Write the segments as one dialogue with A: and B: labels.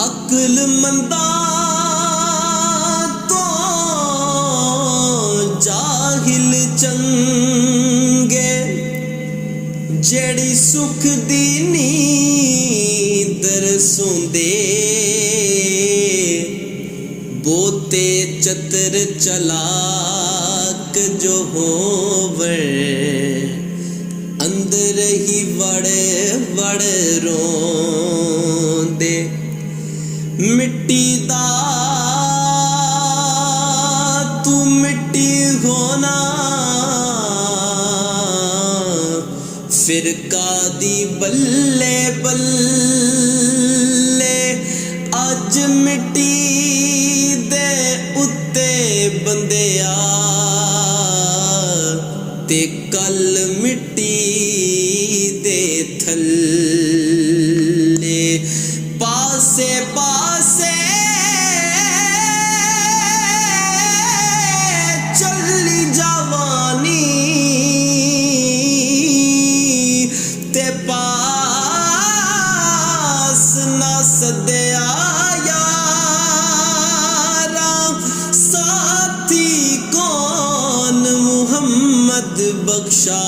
A: अक्लमंदा तो जाहिल चंगे जेड़ी सुख दी नींदर सोंदे बोते चतर चलाक जो होवे अंदर ही वड़े वड़े रोंदे मिट्टी दा तू मिट्टी होना फिर कादी बल्ले बल्ले अज मिट्टी दे उत्ते बंदिया ते कल मिट्टी दे थल्ले पासे पासे चली जवानी ते पास ना सदया यारा साथी कौन मुहम्मद बख्शा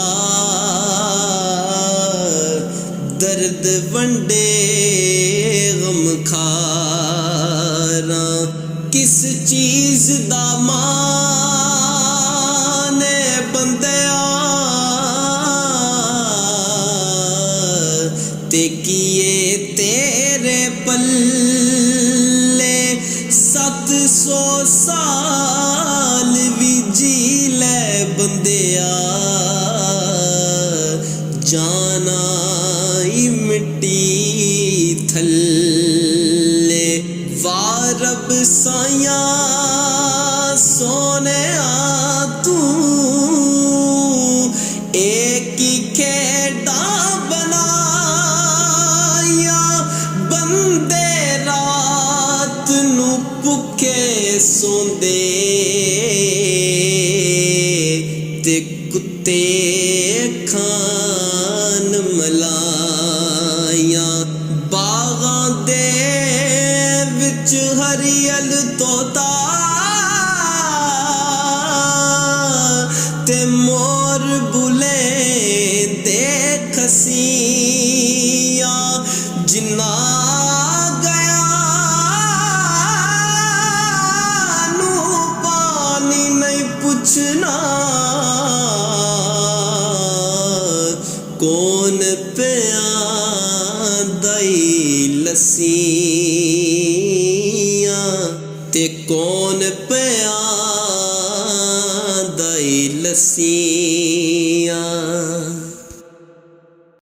A: दर्द वंडे गम खारा किस चीज दा मान बंदिया ते किए तेरे पल्ले 700 साल भी जी ले बंदिया जाना मिट्टी थल्ले वारब साया सोने तू एक ही खेड़ा बनाया बंदे रात नू भुखे सोंदे ते कुत्ते खान मलाया बागां दे विच हरियल तोता ते मोर बुले दे खसिया जिन्ना गया नू पानी नहीं पुछना कौन प्यादाई लस्सियां ते कौन प्यादाई लस्सी